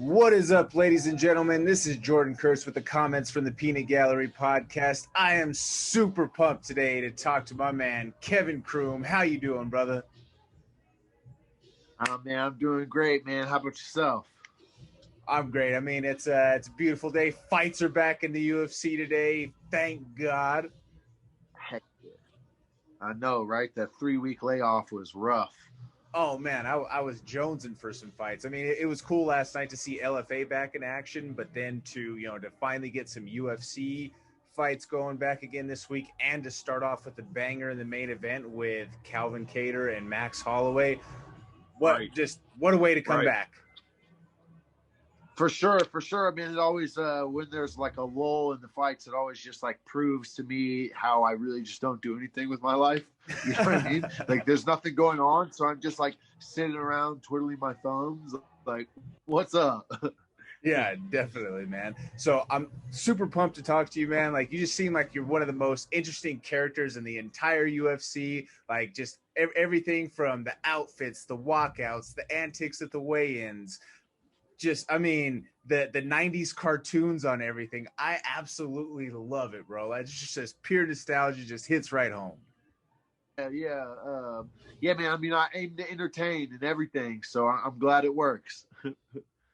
What is up, ladies and gentlemen? This is Jordan Kurtz with the comments from the Peanut Gallery podcast. I am super pumped today to talk to my man, Kevin Croom. How you doing, brother? Man, I'm doing great, man. How about yourself? I'm great. I mean, it's a beautiful day. Fights are back in the UFC today. Thank God. Heck yeah. I know, right? That 3-week layoff was rough. Oh, man, I was jonesing for some fights. I mean, it was cool last night to see LFA back in action, but then to finally get some UFC fights going back again this week and to start off with the banger in the main event with Calvin Kattar and Max Holloway. What a way to come back. For sure. I mean, it always, when there's like a lull in the fights, it always just like proves to me how I really just don't do anything with my life. You know what I mean? Like there's nothing going on. So I'm just like sitting around twiddling my thumbs. Like, what's up? Yeah, definitely, man. So I'm super pumped to talk to you, man. Like you just seem like you're one of the most interesting characters in the entire UFC. Like just everything from the outfits, the walkouts, the antics at the weigh-ins. Just, I mean, the 90s cartoons on everything. I absolutely love it, bro. It's just this pure nostalgia just hits right home. Yeah, man. I mean, I aim to entertain and everything, so I'm glad it works.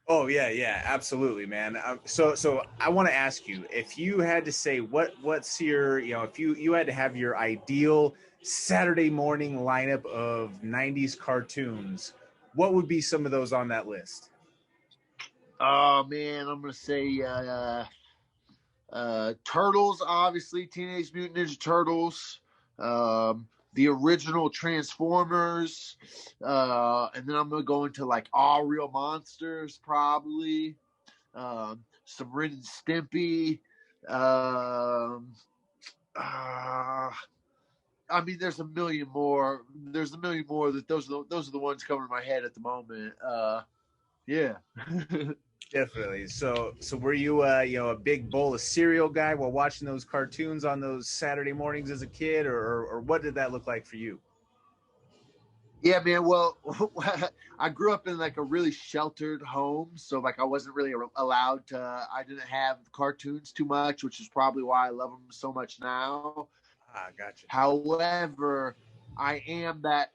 Oh, yeah, absolutely, man. So I want to ask you, if you had to say what's your, if you had to have your ideal Saturday morning lineup of 90s cartoons, what would be some of those on that list? Oh man, I'm gonna say Turtles, obviously, Teenage Mutant Ninja Turtles, the original Transformers, and then I'm gonna go into like All Real Monsters, probably, some Ren and Stimpy. I mean, there's a million more. There's a million more. Those are the ones coming to my head at the moment. Yeah. Definitely. So were you a big bowl of cereal guy while watching those cartoons on those Saturday mornings as a kid, or what did that look like for you? Yeah, man. Well, I grew up in like a really sheltered home, so like I wasn't really allowed to. I didn't have cartoons too much, which is probably why I love them so much now. Gotcha. However, I am that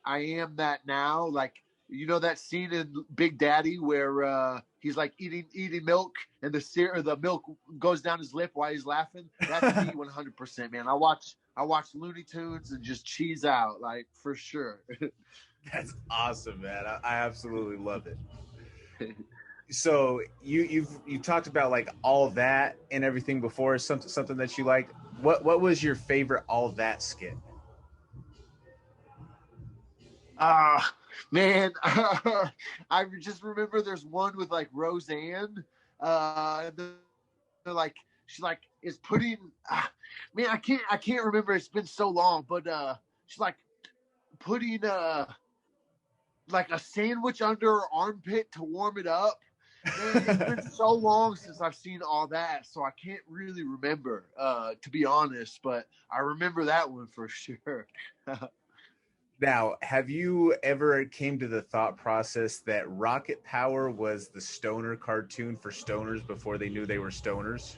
now. Like, you know that scene in Big Daddy where he's like eating milk and the milk goes down his lip while he's laughing? That's me 100%, man. I watch Looney Tunes and just cheese out, like, for sure. That's awesome, man. I absolutely love it. So you talked about like all that and everything before, something that you liked. What was your favorite all that skit? Man, I just remember there's one with like Roseanne. They're like, she like is putting. Man, I can't remember. It's been so long, but she's like putting like a sandwich under her armpit to warm it up. Man, it's been so long since I've seen all that, so I can't really remember, to be honest. But I remember that one for sure. Now, have you ever came to the thought process that Rocket Power was the stoner cartoon for stoners before they knew they were stoners?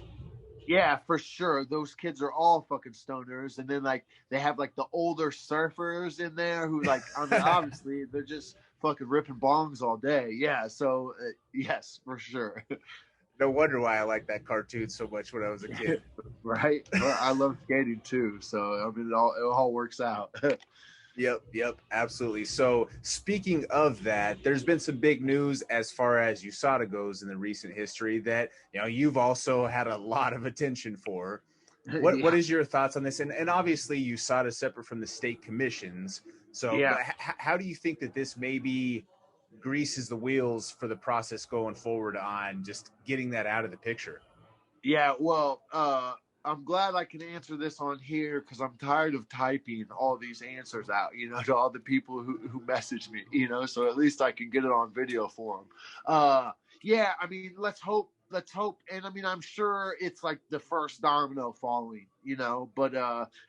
Yeah, for sure. Those kids are all fucking stoners. And then, like, they have, like, the older surfers in there who, like, I mean, obviously, they're just fucking ripping bongs all day. Yeah, so, yes, for sure. No wonder why I liked that cartoon so much when I was a kid. Right? Well, I love skating, too. So, I mean, it all works out. Yep, absolutely. So speaking of that, there's been some big news as far as USADA goes in the recent history that, you've also had a lot of attention for. What is your thoughts on this? And obviously USADA is separate from the state commissions. So yeah. How do you think that this maybe greases the wheels for the process going forward on just getting that out of the picture? Yeah, well, I'm glad I can answer this on here because I'm tired of typing all these answers out, to all the people who message me, so at least I can get it on video for them. Yeah, I mean, let's hope. And I mean, I'm sure it's like the first domino falling, but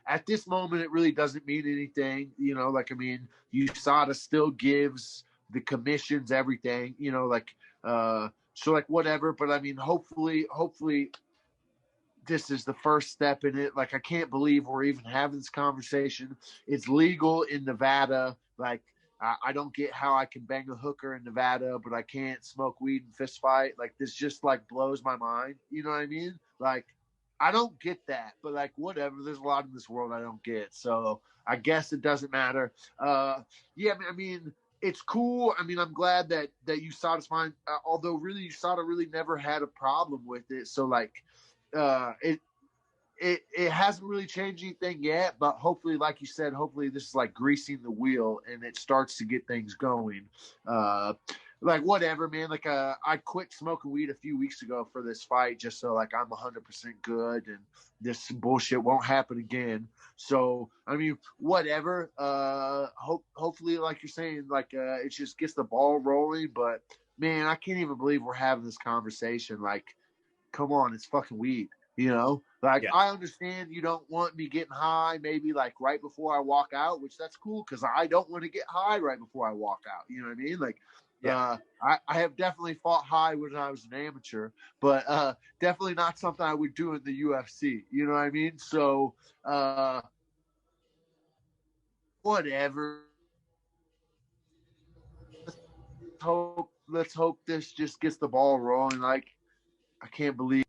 at this moment, it really doesn't mean anything, like, I mean, USADA still gives the commissions everything, So like whatever, but I mean, hopefully this is the first step in it. Like, I can't believe we're even having this conversation. It's legal in Nevada. Like, I don't get how I can bang a hooker in Nevada, but I can't smoke weed and fist fight. Like, this just like blows my mind. You know what I mean? Like, I don't get that, but like, whatever. There's a lot in this world I don't get. So I guess it doesn't matter. Yeah, I mean, it's cool. I mean, I'm glad that USADA's fine. Although really, USADA really never had a problem with it. So like, it hasn't really changed anything yet, but hopefully, like you said, hopefully this is like greasing the wheel and it starts to get things going. Like whatever, man. Like I quit smoking weed a few weeks ago for this fight, just so like I'm 100% good and this bullshit won't happen again. So I mean, whatever. Hopefully, like you're saying, like it just gets the ball rolling. But man, I can't even believe we're having this conversation. Like, come on, it's fucking weed. You know, like, Yeah. I understand you don't want me getting high, maybe like right before I walk out, which that's cool because I don't want to get high right before I walk out. You know what I mean? Like, Yeah. I have definitely fought high when I was an amateur, but definitely not something I would do in the UFC. You know what I mean? So, whatever. Let's hope this just gets the ball rolling. Like, I can't believe.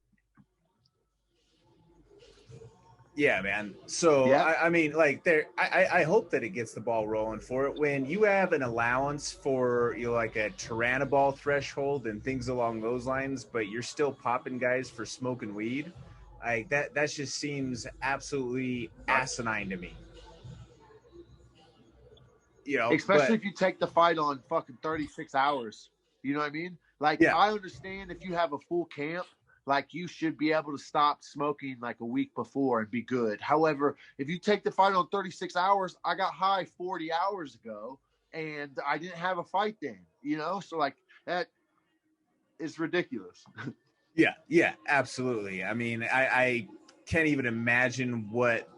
Yeah, man. So Yeah. I mean, like I hope that it gets the ball rolling for it. When you have an allowance for like a Tyrannoball threshold and things along those lines, but you're still popping guys for smoking weed, like that just seems absolutely asinine to me. Especially But if you take the fight on fucking 36 hours. You know what I mean? Like, yeah, I understand if you have a full camp, like, you should be able to stop smoking like a week before and be good. However, if you take the fight on 36 hours, I got high 40 hours ago and I didn't have a fight then, you know? So, like, that is ridiculous. yeah, absolutely. I mean, I can't even imagine what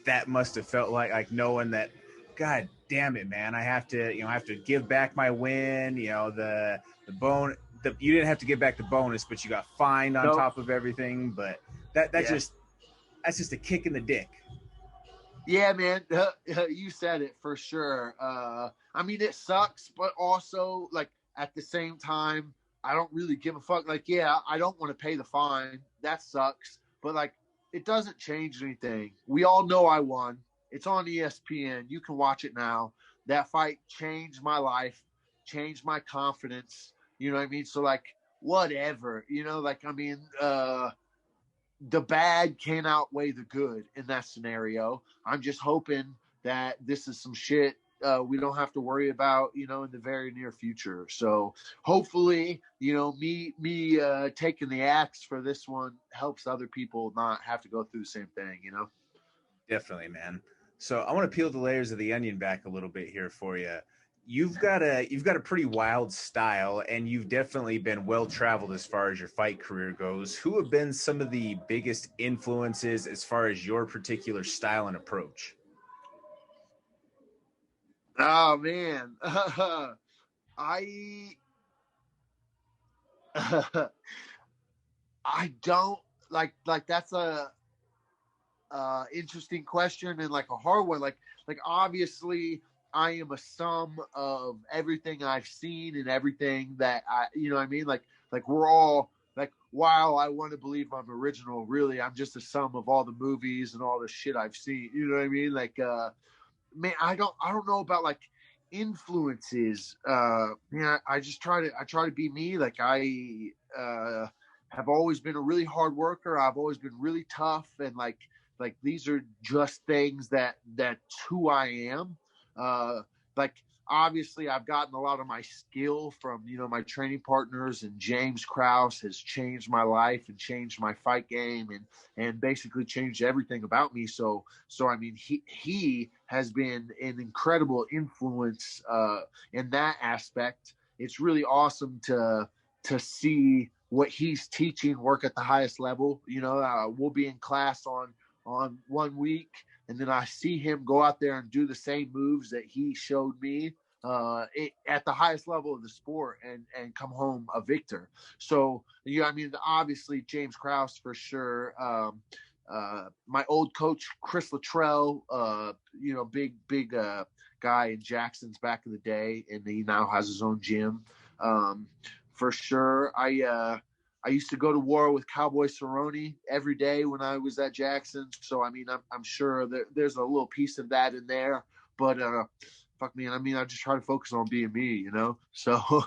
that must have felt like knowing that, God damn it, man, I have to give back my win. The bone. You didn't have to give back the bonus, but you got fined on Nope. top of everything. But that's just a kick in the dick. Yeah, man, you said it for sure. I mean, it sucks, but also, like, at the same time, I don't really give a fuck. Like, yeah, I don't want to pay the fine. That sucks. But, like, it doesn't change anything. We all know I won. It's on ESPN. You can watch it now. That fight changed my life, changed my confidence. You know what I mean? So, like, whatever. You know, like, I mean, the bad can't outweigh the good in that scenario. I'm just hoping that this is some shit we don't have to worry about, in the very near future. So hopefully, me taking the axe for this one helps other people not have to go through the same thing. Definitely, man. So I want to peel the layers of the onion back a little bit here for you. You've got a pretty wild style, and you've definitely been well traveled as far as your fight career goes. Who have been some of the biggest influences as far as your particular style and approach? Oh man, I I don't like that's a interesting question and like a hard one. Like obviously I am a sum of everything I've seen and everything that you know what I mean? Like we're all like, while I want to believe I'm original, really I'm just a sum of all the movies and all the shit I've seen. You know what I mean? Like man, I don't know about like influences. I try to be me. Like I have always been a really hard worker. I've always been really tough, and like these are just things that's who I am. Like obviously I've gotten a lot of my skill from, my training partners, and James Krause has changed my life and changed my fight game and basically changed everything about me. So I mean, he has been an incredible influence in that aspect. It's really awesome to see what he's teaching work at the highest level. We'll be in class on 1 week, and then I see him go out there and do the same moves that he showed me at the highest level of the sport and come home a victor. So, I mean, obviously James Krause for sure. My old coach, Chris Luttrell, big guy in Jackson's back in the day, and he now has his own gym. For sure. I used to go to war with Cowboy Cerrone every day when I was at Jackson. So, I mean, I'm sure there's a little piece of that in there, but, fuck me. And I mean, I just try to focus on being me, So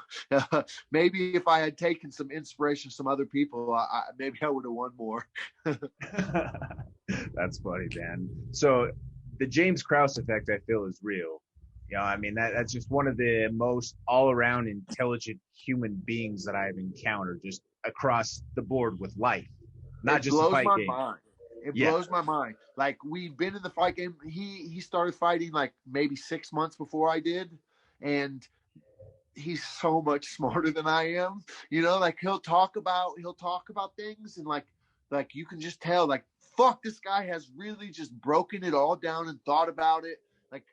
maybe if I had taken some inspiration from some other people, maybe I would have won more. That's funny, man. So the James Krause effect, I feel, is real. I mean, that's just one of the most all-around intelligent human beings that I've encountered just across the board with life, not just the fight game. Mind. It blows my mind. Like, we've been in the fight game. He started fighting like maybe 6 months before I did, and he's so much smarter than I am. Like he'll talk about things, and like you can just tell, like, fuck, this guy has really just broken it all down and thought about it. Like,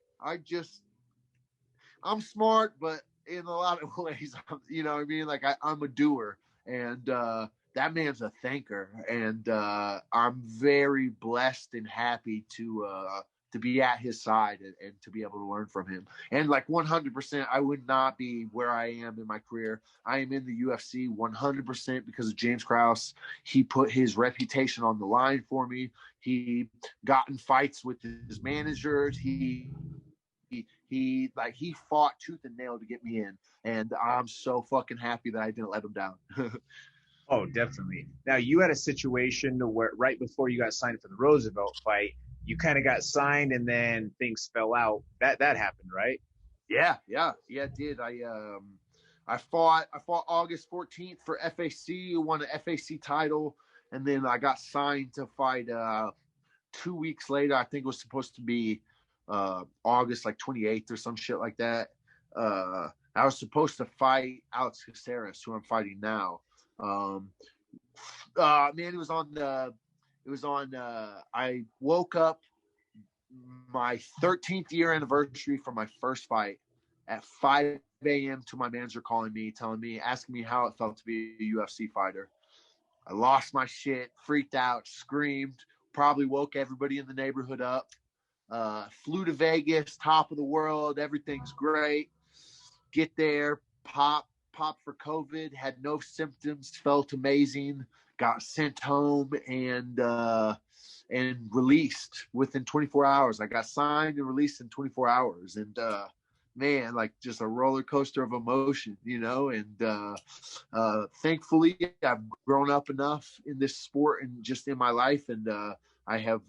I'm smart, but in a lot of ways, you know what I mean? Like, I'm a doer, and that man's a thinker, and I'm very blessed and happy to be at his side and to be able to learn from him. And like 100%, I would not be where I am in my career. I am in the UFC 100% because of James Krause. He put his reputation on the line for me. He got in fights with his managers. He fought tooth and nail to get me in, and I'm so fucking happy that I didn't let him down. Oh, definitely. Now, you had a situation where right before you got signed for the Roosevelt fight, you kind of got signed and then things fell out. That happened, right? Yeah, it did. I fought August 14th for FAC, won an FAC title, and then I got signed to fight 2 weeks later. I think it was supposed to be August like 28th or some shit like that. I was supposed to fight Alex Caceres, who I'm fighting now. Man, it was on I woke up my 13th year anniversary from my first fight at 5 a.m. to my manager calling me, asking me how it felt to be a UFC fighter. I lost my shit, freaked out, screamed, probably woke everybody in the neighborhood up. Flew to Vegas, top of the world, everything's great. Get there, pop for COVID, had no symptoms, felt amazing, got sent home and released within 24 hours. I got signed and released in 24 hours. And man, like just a roller coaster of emotion, and thankfully I've grown up enough in this sport and just in my life, and I have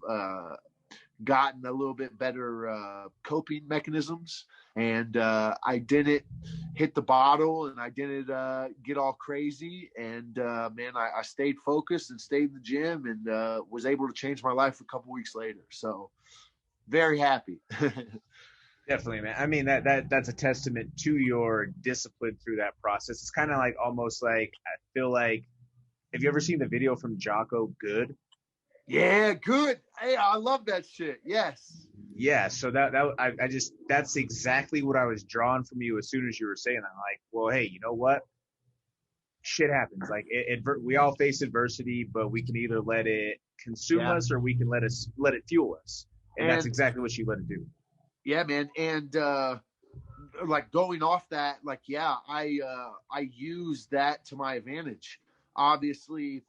gotten a little bit better coping mechanisms, and I didn't hit the bottle, and I didn't get all crazy, and man, I stayed focused and stayed in the gym, and was able to change my life a couple weeks later. So very happy. Definitely, man. I mean, that's a testament to your discipline through that process. It's kind of like almost like, I feel like, have you ever seen the video from Jocko Good? Yeah, good. Hey, I love that shit. Yes. Yeah. So that's exactly what I was drawing from you as soon as you were saying that. I'm like, well, hey, you know what? Shit happens. Like we all face adversity, but we can either let it consume us or we can let it fuel us. And that's exactly what you let it do. Yeah, man. And like going off that, like, yeah, I use that to my advantage. Obviously,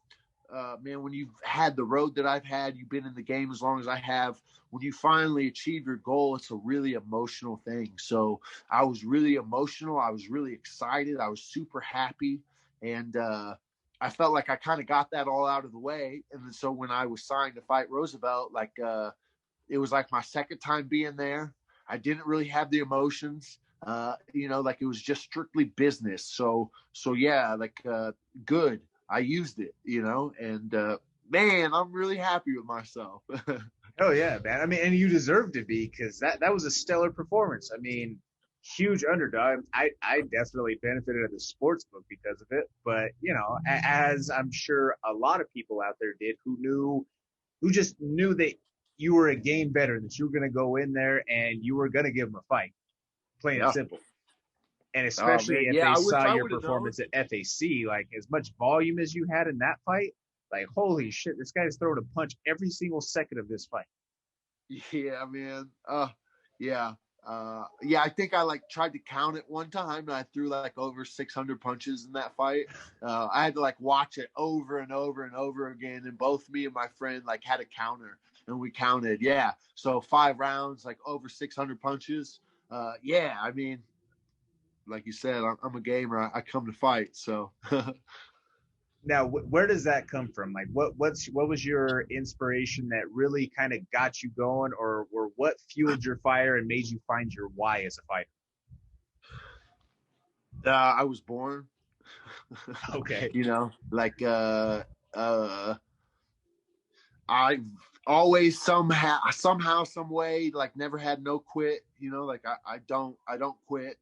man, when you've had the road that I've had, you've been in the game as long as I have, when you finally achieve your goal, it's a really emotional thing. So I was really emotional. I was really excited. I was super happy. And I felt like I kind of got that all out of the way. And then, so when I was signed to fight Roosevelt, like it was like my second time being there. I didn't really have the emotions, like it was just strictly business. So yeah, like good. I used it, and man, I'm really happy with myself. Oh yeah, man. I mean, and you deserve to be, because that was a stellar performance. I mean, huge underdog. I definitely benefited at the sports book because of it, but as I'm sure a lot of people out there did, who just knew that you were a game better, that you were going to go in there and you were going to give them a fight, plain and simple. And Oh especially man, if yeah, they I wish saw I your would have known. performance at FAC, like as much volume as you had in that fight, like holy shit, this guy's throwing a punch every single second of this fight. Yeah, man. Yeah. Yeah, I think I like tried to count it one time and I threw like over 600 punches in that fight. I had to like watch it over and over and over again. And both me and my friend like had a counter and we counted. Yeah. So 5 rounds, like over 600 punches. Yeah. I mean, like you said, I'm a gamer. I come to fight. So Now, where does that come from? Like, what was your inspiration that really kind of got you going, or what fueled your fire and made you find your why as a fighter? I was born, Okay. like I've always somehow, some way, like never had no quit. Like I don't quit.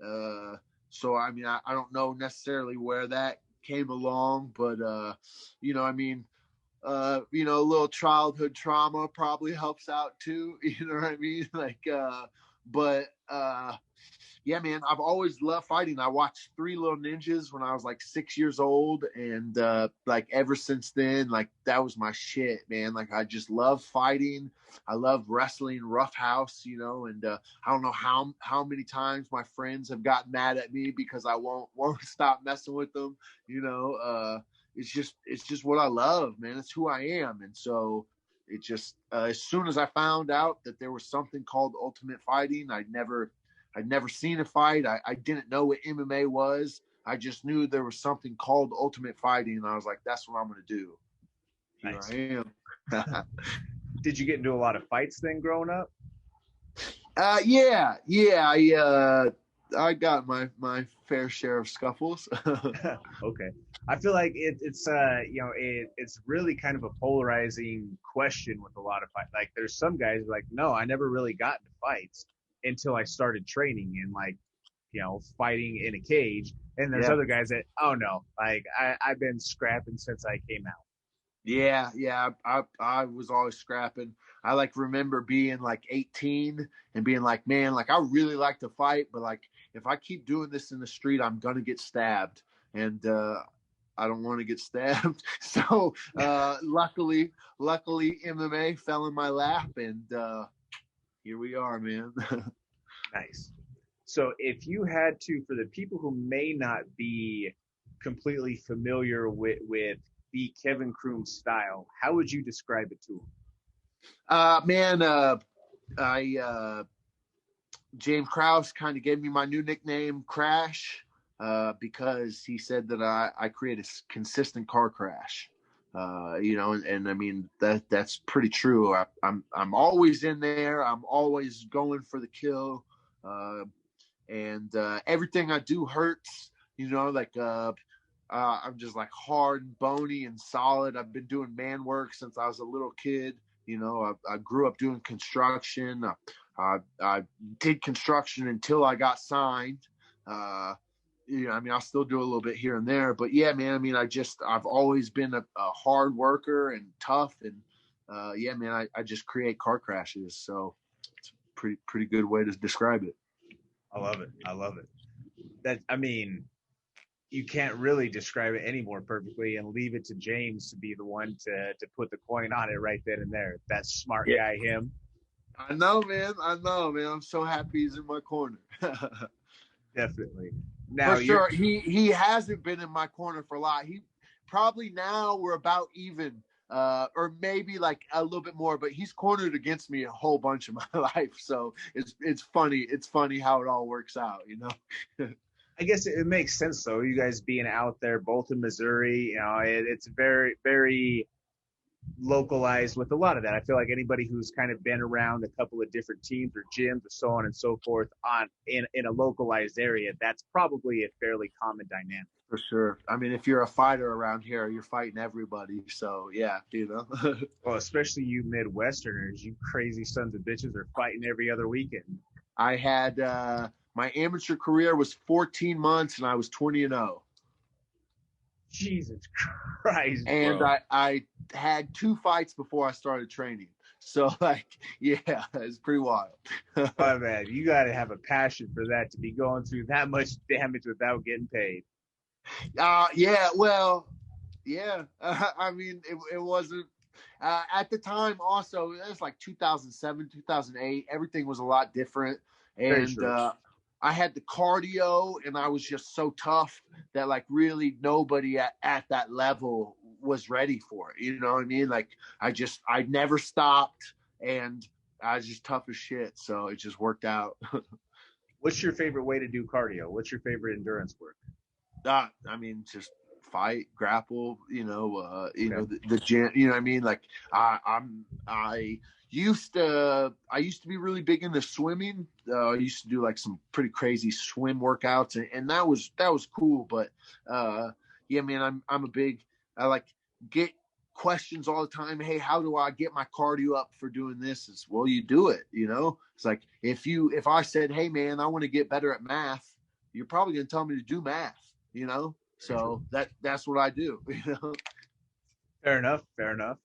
Uh, so I mean, I don't know necessarily where that came along, but I mean, a little childhood trauma probably helps out too. You know what I mean? Like, but yeah, man, I've always loved fighting. I watched Three Little Ninjas when I was like 6 years old, and like ever since then, like that was my shit, man. Like I just love fighting. I love wrestling, roughhouse, and I don't know how many times my friends have gotten mad at me because I won't stop messing with them. It's just what I love, man. It's who I am, and so it just as soon as I found out that there was something called Ultimate Fighting, I'd never seen a fight. I didn't know what MMA was. I just knew there was something called Ultimate Fighting, and I was like, "That's what I'm going to do." Here Nice. I am. Did you get into a lot of fights then growing up? Yeah. I got my fair share of scuffles. Okay. I feel like it's really kind of a polarizing question with a lot of fights. Like there's some guys like, no, I never really got into fights until I started training and like, fighting in a cage. And there's Yeah. other guys that, oh no, like I've been scrapping since I came out. Yeah. I was always scrapping. I like remember being like 18 and being like, man, like I really like to fight, but like if I keep doing this in the street, I'm gonna get stabbed, and I don't want to get stabbed. So luckily, MMA fell in my lap, and here we are, man. Nice. So if you had to, for the people who may not be completely familiar with the Kevin Croom style, how would you describe it to them? Man, I James Krause kind of gave me my new nickname, Crash, because he said that I create a consistent car crash. And I mean that's pretty true. I'm always in there. I'm always going for the kill, and everything I do hurts. Like I'm just like hard and bony and solid. I've been doing man work since I was a little kid. I grew up doing construction. I did construction until I got signed. I mean, I'll still do a little bit here and there, but yeah, man, I mean, I've always been a hard worker and tough. And yeah, man, I just create car crashes. So it's a pretty good way to describe it. I love it. I love it. I mean, you can't really describe it any more perfectly and leave it to James to be the one to put the coin on it right then and there. That smart guy, him. I know, man. I'm so happy he's in my corner. Definitely. Now For sure. He hasn't been in my corner for a lot. He probably now we're about even, or maybe like a little bit more, but he's cornered against me a whole bunch of my life. So it's funny. It's funny how it all works out, I guess it makes sense though. You guys being out there, both in Missouri, it's very, very localized with a lot of that. I feel like anybody who's kind of been around a couple of different teams or gyms or so on and so forth in a localized area, that's probably a fairly common dynamic. For sure. I mean, if you're a fighter around here, you're fighting everybody. So yeah, Well, especially you Midwesterners, you crazy sons of bitches are fighting every other weekend. I had my amateur career was 14 months and I was 20-0. Jesus Christ, and bro. I had 2 fights before I started training. So like, yeah, it's pretty wild. Oh man, you got to have a passion for that to be going through that much damage without getting paid. Yeah, well, yeah. I mean, it wasn't at the time. Also, it was like 2007, 2008. Everything was a lot different, Very and true. I had the cardio, and I was just so tough that like really nobody at that level was ready for it. You know what I mean? Like I never stopped, and I was just tough as shit. So it just worked out. What's your favorite way to do cardio? What's your favorite endurance work? I mean, just fight, grapple. Okay. The gym. You know what I mean? Like I used to be really big into swimming. I used to do like some pretty crazy swim workouts, and that was cool. But yeah, man, I'm a big. I like get questions all the time. Hey, how do I get my cardio up for doing this? It's well, you do it. It's like if I said, hey, man, I want to get better at math, you're probably going to tell me to do math. So that's what I do. Fair enough. Fair enough.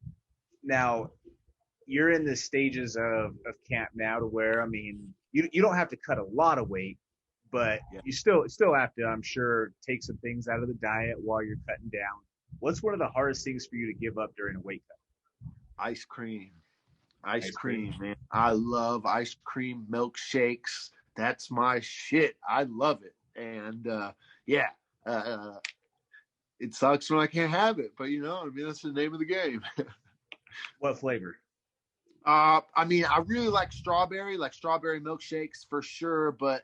Now, you're in the stages of camp now to where, I mean, you don't have to cut a lot of weight, but Yeah. you still have to, I'm sure, take some things out of the diet while you're cutting down. What's one of the hardest things for you to give up during a weight cut? Ice cream. Ice cream. Man. I love ice cream milkshakes. That's my shit. I love it. And yeah, uh, it sucks when I can't have it, but I mean, that's the name of the game. What flavor? I mean, I really like strawberry milkshakes for sure, but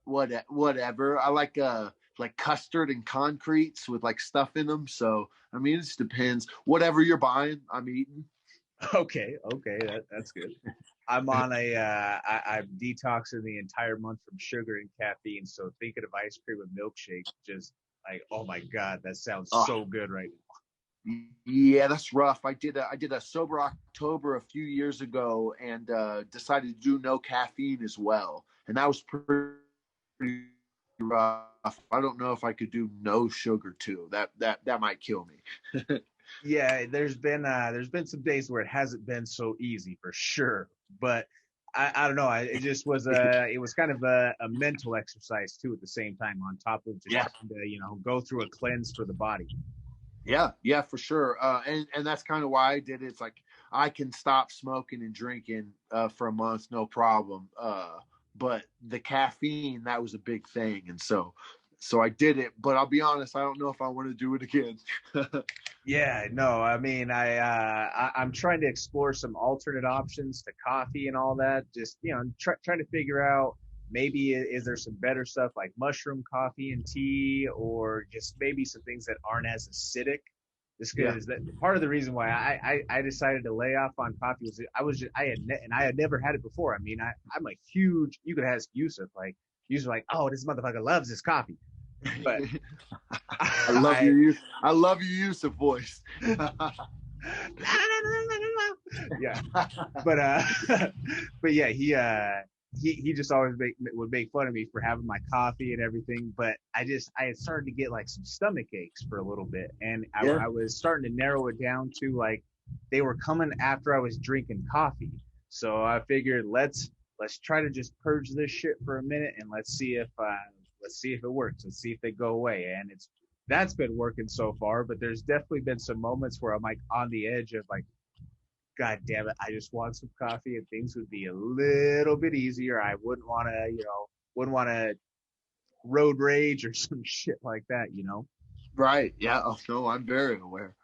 whatever. I like custard and concretes with like stuff in them. So I mean, it just depends. Whatever you're buying, I'm eating. Okay, that's good. I'm on I'm detoxing the entire month from sugar and caffeine, so thinking of ice cream and milkshake, just like, oh my god, that sounds Oh, so good right now. yeah, that's rough. I did a sober October a few years ago and decided to do no caffeine as well, and that was pretty rough. I don't know if I could do no sugar too. That might kill me. Yeah, there's been some days where it hasn't been so easy for sure, but I don't know. It just was it was kind of a mental exercise too at the same time, on top of just Yeah. trying to go through a cleanse for the body. Yeah, for sure. And that's kind of why I did it. It's like I can stop smoking and drinking for a month, no problem. But the caffeine, that was a big thing, and so I did it. But I'll be honest, I don't know if I want to do it again. Yeah, no, I mean, I'm trying to explore some alternate options to coffee and all that. Just trying to figure out maybe is there some better stuff like mushroom coffee and tea, or just maybe some things that aren't as acidic. Just Yeah. because that part of the reason why I decided to lay off on coffee was I had never had it before. I mean, I'm a huge, you could ask Yusuf, like Yusuf, like, oh, this motherfucker loves his coffee, but I I love your Yusuf voice. yeah, but but yeah, he just always would make fun of me for having my coffee and everything. But I had started to get like some stomach aches for a little bit, and Yeah. I was starting to narrow it down to like they were coming after I was drinking coffee. So I figured let's try to just purge this shit for a minute, and let's see if it works. Let's see if they go away. And that's been working so far, but there's definitely been some moments where I'm like on the edge of like, God damn it, I just want some coffee and things would be a little bit easier. I wouldn't want to road rage or some shit like that. Right. Yeah. Oh, no, I'm very aware.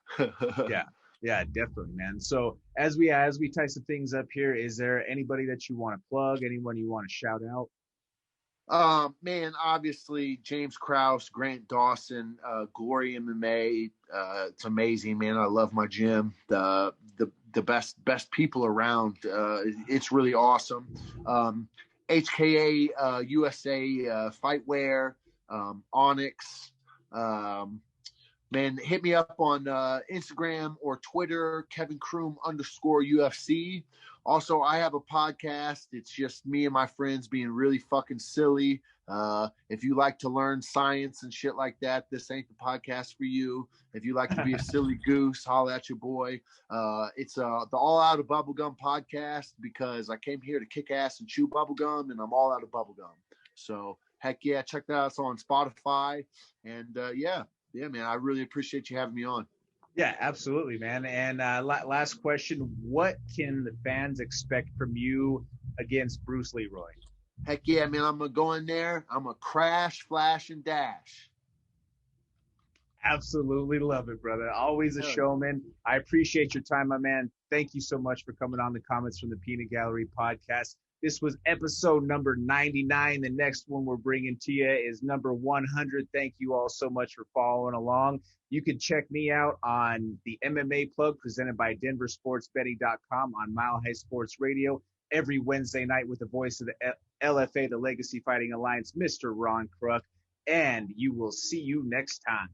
Yeah. Yeah, definitely, man. So as we tie some things up here, is there anybody that you want to plug? Anyone you want to shout out? Man, obviously James Krause, Grant Dawson, Glory MMA. It's amazing, man. I love my gym. The best people around. It's really awesome. HKA USA Fightwear, Onyx. Man, hit me up on Instagram or Twitter, Kevin Croom _UFC. Also, I have a podcast. It's just me and my friends being really fucking silly. If you like to learn science and shit like that, this ain't the podcast for you. If you like to be a silly goose, holla at your boy. It's the All Out of Bubblegum podcast, because I came here to kick ass and chew bubblegum, and I'm all out of bubblegum. So heck yeah, check that out. It's on Spotify. And yeah, man, I really appreciate you having me on. Yeah, absolutely, man. And last question, what can the fans expect from you against Bruce Leroy? Heck yeah, man, I'm going to go in there. I'm going to crash, flash, and dash. Absolutely love it, brother. Always a showman. I appreciate your time, my man. Thank you so much for coming on the Comments from the Peanut Gallery podcast. This was episode number 99. The next one we're bringing to you is number 100. Thank you all so much for following along. You can check me out on the MMA Plug presented by DenverSportsBetting.com on Mile High Sports Radio every Wednesday night with the voice of the LFA, the Legacy Fighting Alliance, Mr. Ron Kruk. And you will see you next time.